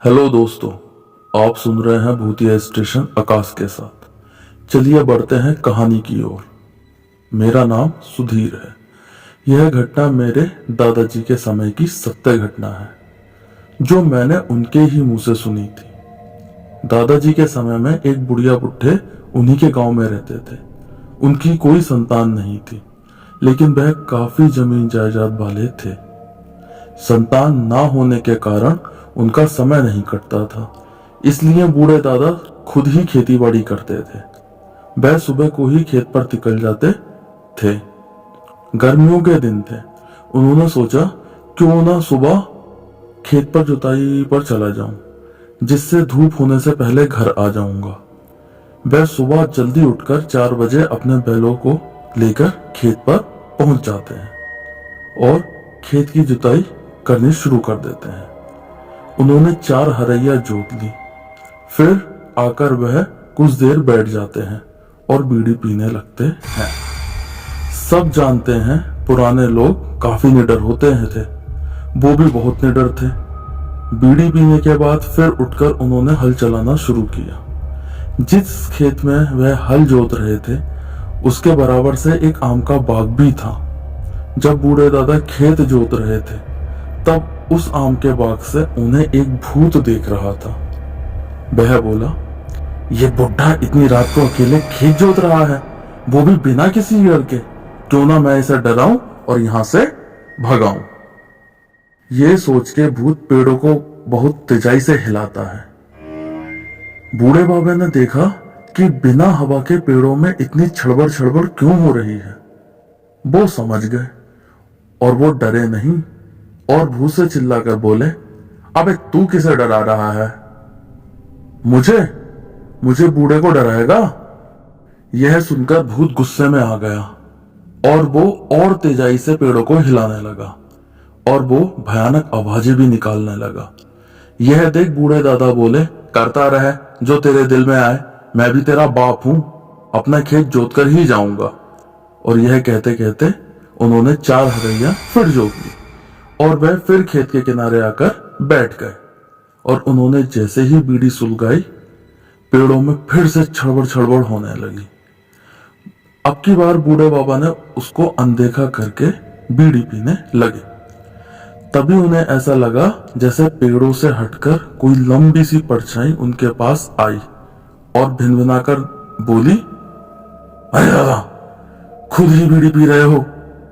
Hello दोस्तों, आप सुन रहे हैं भूतिया स्टेशन आकाश के साथ। चलिए बढ़ते हैं कहानी की ओर। मेरा नाम सुधीर है। यह घटना मेरे दादाजी के समय की सत्य घटना है, जो मैंने उनके ही मुंह से सुनी थी। दादाजी के समय में एक बुढ़िया बुढ़े उन्हीं के गांव में रहते थे। उनकी कोई संतान नहीं थी, लेकिन वह काफी जमीन जायदाद वाले थे। संतान ना होने के कारण उनका समय नहीं कटता था, इसलिए बूढ़े दादा खुद ही खेती बाड़ी करते थे। वह सुबह को ही खेत पर निकल जाते थे। गर्मियों के दिन थे। उन्होंने सोचा क्यों ना सुबह खेत पर जुताई पर चला जाऊं, जिससे धूप होने से पहले घर आ जाऊंगा। वह सुबह जल्दी उठकर 4 बजे अपने बैलों को लेकर खेत पर पहुंच जाते हैं और खेत की जुताई करनी शुरू कर देते हैं। उन्होंने 4 हरैया जोत ली। फिर आकर वह कुछ देर बैठ जाते हैं और बीड़ी पीने लगते हैं। सब जानते हैं पुराने लोग काफी निडर होते थे। वो भी बहुत निडर थे। बीड़ी पीने के बाद फिर उठकर उन्होंने हल चलाना शुरू किया। जिस खेत में वह हल जोत रहे थे, उसके बराबर से एक आम का बाग भी था। जब बूढ़े दादा खेत जोत रहे थे, तब उस आम के बाग से उन्हें एक भूत देख रहा था। वह बोला, ये बुढ़ा इतनी रात को अकेले खेत जोत रहा है, वो भी बिना किसी डर के। क्यों ना मैं इसे डराऊं और यहां से भगाऊं। ये सोच के भूत पेड़ों को बहुत तेजाई से हिलाता है। बूढ़े बाबे ने देखा कि बिना हवा के पेड़ों में इतनी छड़बड़ छड़बड़ क्यों हो रही है। वो समझ गए और वो डरे नहीं और भूत से चिल्लाकर बोले, अबे तू किसे डरा रहा है? मुझे बूढ़े को डराएगा? यह सुनकर भूत गुस्से में आ गया और वो और तेजाई से पेड़ों को हिलाने लगा और वो भयानक आवाजें भी निकालने लगा। यह देख बूढ़े दादा बोले, करता रहे जो तेरे दिल में आए, मैं भी तेरा बाप हूं, अपना खेत जोत कर ही जाऊंगा। और यह कहते कहते उन्होंने 4 हरैया फिर जोत ली और वह फिर खेत के किनारे आकर बैठ गए। और उन्होंने जैसे ही बीड़ी सुलगाई, पेड़ों में फिर से छड़बड़ छड़बड़ होने लगी। अब की बार बूढ़े बाबा ने उसको अनदेखा करके बीड़ी पीने लगे। तभी उन्हें ऐसा लगा जैसे पेड़ों से हटकर कोई लंबी सी परछाई उनके पास आई और भिनभिनाकर बोली, अरे दादा, खुद ही बीड़ी पी रहे हो,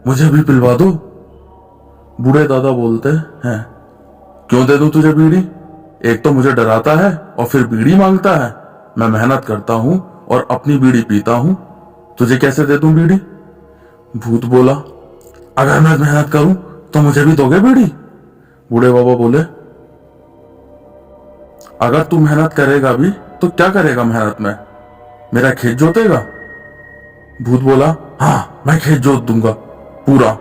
मुझे भी पिलवा दो। बूढ़े दादा बोलते हैं, क्यों दे दूं तुझे बीड़ी? एक तो मुझे डराता है और फिर बीड़ी मांगता है। मैं मेहनत करता हूं और अपनी बीड़ी पीता हूं, तुझे कैसे दे दूं बीड़ी? भूत बोला, अगर मैं मेहनत करूं तो मुझे भी दोगे बीड़ी? बूढ़े बाबा बोले, अगर तू मेहनत करेगा भी तो क्या करेगा मेहनत में? मेरा खेत जोतेगा? भूत बोला, हाँ मैं खेत जोत दूंगा पूरा,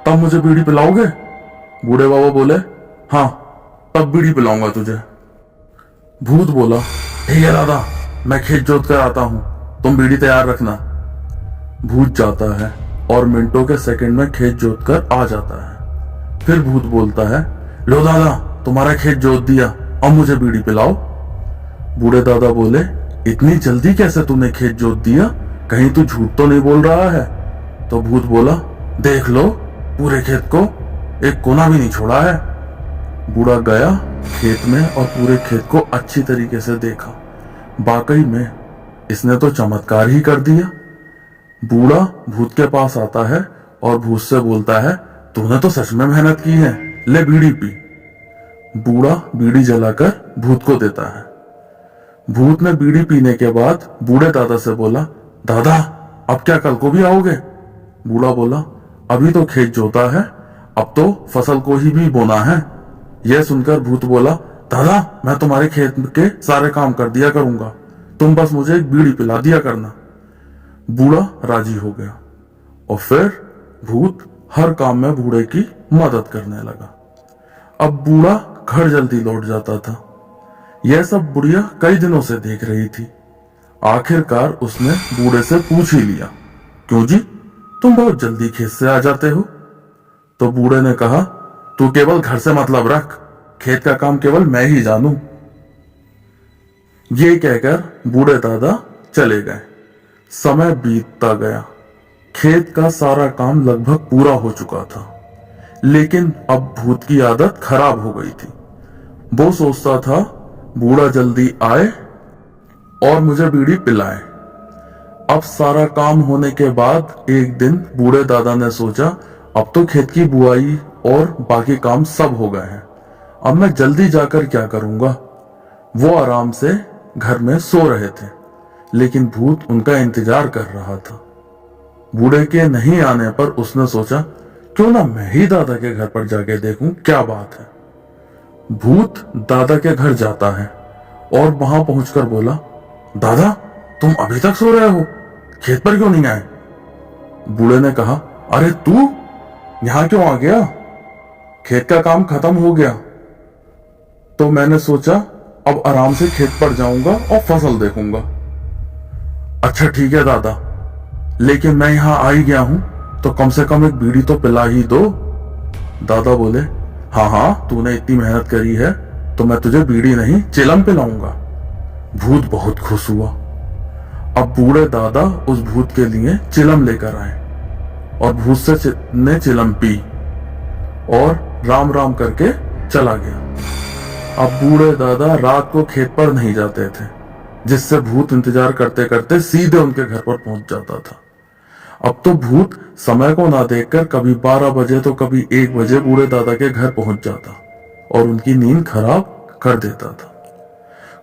तब मुझे बीड़ी पिलाओगे? बूढ़े बाबा बोले, हाँ तब बीड़ी पिलाऊंगा तुझे। भूत बोला, ठीक है दादा, मैं खेत जोत कर आता हूं, तुम बीड़ी तैयार रखना। भूत जाता है और मिनटों के सेकंड में खेत जोत कर आ जाता है। फिर भूत बोलता है, लो दादा, तुम्हारा खेत जोत दिया, अब मुझे बीड़ी पिलाओ। बूढ़े दादा बोले, इतनी जल्दी कैसे तूने खेत जोत दिया? कहीं तू झूठ तो नहीं बोल रहा है? तो भूत बोला, देख लो, पूरे खेत को एक कोना भी नहीं छोड़ा है। बूढ़ा गया खेत में और पूरे खेत को अच्छी तरीके से देखा। वाकई में इसने तो चमत्कार ही कर दिया। बूढ़ा भूत के पास आता है और भूत से बोलता है, तूने तो सच में मेहनत की है, ले बीड़ी पी। बूढ़ा बीड़ी जलाकर भूत को देता है। भूत ने बीड़ी पीने के बाद बूढ़े दादा से बोला, दादा अब क्या कल को भी आओगे? बूढ़ा बोला, अभी तो खेत जोता है, अब तो फसल को ही भी बोना है। यह सुनकर भूत बोला, दादा मैं तुम्हारे खेत के सारे काम कर दिया करूंगा, तुम बस मुझे एक बीड़ी पिला दिया करना। बूढ़ा राजी हो गया और फिर भूत हर काम में बूढ़े की मदद करने लगा। अब बूढ़ा घर जल्दी लौट जाता था। यह सब बुढ़िया कई दिनों से देख रही थी। आखिरकार उसने बूढ़े से पूछ ही लिया, क्यों जी, तुम बहुत जल्दी खेत से आ जाते हो? तो बूढ़े ने कहा, तू केवल घर से मतलब रख, खेत का काम केवल मैं ही जानूं। ये कहकर बूढ़े दादा चले गए। समय बीतता गया। खेत का सारा काम लगभग पूरा हो चुका था, लेकिन अब भूत की आदत खराब हो गई थी। वो सोचता था बूढ़ा जल्दी आए और मुझे बीड़ी पिलाए। अब सारा काम होने के बाद एक दिन बूढ़े दादा ने सोचा, अब तो खेत की बुआई और बाकी काम सब हो गए हैं, अब मैं जल्दी जाकर क्या करूंगा। वो आराम से घर में सो रहे थे, लेकिन भूत उनका इंतजार कर रहा था। बूढ़े के नहीं आने पर उसने सोचा, क्यों ना मैं ही दादा के घर पर जाके देखूं क्या बात है। भूत दादा के घर जाता है और वहां पहुंचकर बोला, दादा तुम अभी तक सो रहे हो, खेत पर क्यों नहीं आए। बूढ़े ने कहा, अरे तू यहां क्यों आ गया, खेत का काम खत्म हो गया, तो मैंने सोचा अब आराम से खेत पर जाऊंगा और फसल देखूंगा। अच्छा ठीक है दादा, लेकिन मैं यहां आ ही गया हूं तो कम से कम एक बीड़ी तो पिला ही दो। दादा बोले, हाँ हाँ तूने इतनी मेहनत करी है तो मैं तुझे बीड़ी नहीं चिलम पिलाऊंगा। भूत बहुत खुश हुआ। अब बूढ़े दादा उस भूत के लिए चिलम लेकर आए और भूत से ने चिलम पी और राम राम करके चला गया। अब बूढ़े दादा रात को खेत पर नहीं जाते थे, जिससे भूत इंतजार करते करते सीधे उनके घर पर पहुंच जाता था। अब तो भूत समय को ना देखकर कभी 12 बजे तो कभी 1 बजे बूढ़े दादा के घर पहुंच जाता और उनकी नींद खराब कर देता था।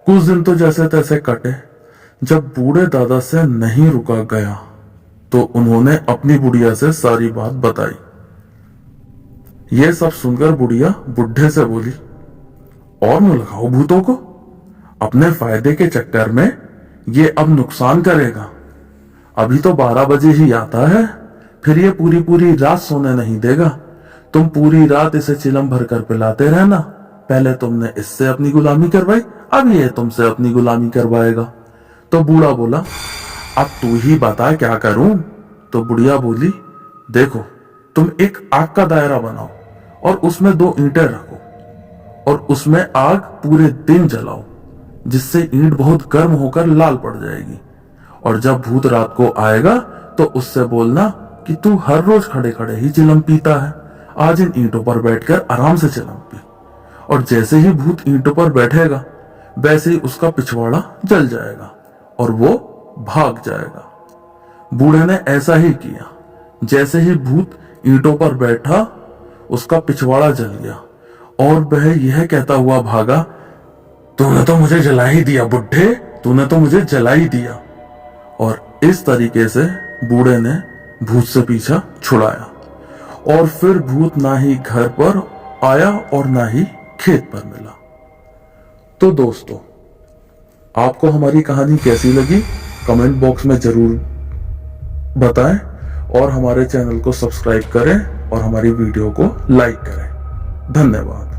कुछ दिन तो जैसे तैसे कटे। जब बूढ़े दादा से नहीं रुका गया तो उन्होंने अपनी बुढ़िया से सारी बात बताई। ये सब सुनकर बुढ़िया बुढ़े से बोली, और न लगाओ भूतों को, अपने फायदे के चक्कर में ये अब नुकसान करेगा। अभी तो 12 बजे ही आता है, फिर ये पूरी पूरी रात सोने नहीं देगा। तुम पूरी रात इसे चिलम भरकर पिलाते रहना। पहले तुमने इससे अपनी गुलामी करवाई, अब ये तुमसे अपनी गुलामी करवाएगा। तो बूढ़ा बोला, अब तू ही बता क्या करूं। तो बुढ़िया बोली, देखो तुम एक आग का दायरा बनाओ और उसमें 2 ईंटें रखो और उसमें आग पूरे दिन जलाओ, जिससे ईंट बहुत गर्म होकर लाल पड़ जाएगी। और जब भूत रात को आएगा तो उससे बोलना कि तू हर रोज खड़े खड़े ही चिलम पीता है, आज इन ईंटों पर बैठकर आराम से चिलम पी। और जैसे ही भूत ईंटों पर बैठेगा वैसे ही उसका पिछवाड़ा जल जाएगा और वो भाग जाएगा। बूढ़े ने ऐसा ही किया। जैसे ही भूत ईंटों पर बैठा उसका पिछवाड़ा जल गया और वह यह कहता हुआ भागा, तूने तो मुझे जला ही दिया बुढ़े, तूने तो मुझे जला ही दिया। और इस तरीके से बूढ़े ने भूत से पीछा छुड़ाया और फिर भूत ना ही घर पर आया और ना ही खेत पर मिला। तो दोस्तों, आपको हमारी कहानी कैसी लगी कमेंट बॉक्स में जरूर बताएं और हमारे चैनल को सब्सक्राइब करें और हमारी वीडियो को लाइक करें। धन्यवाद।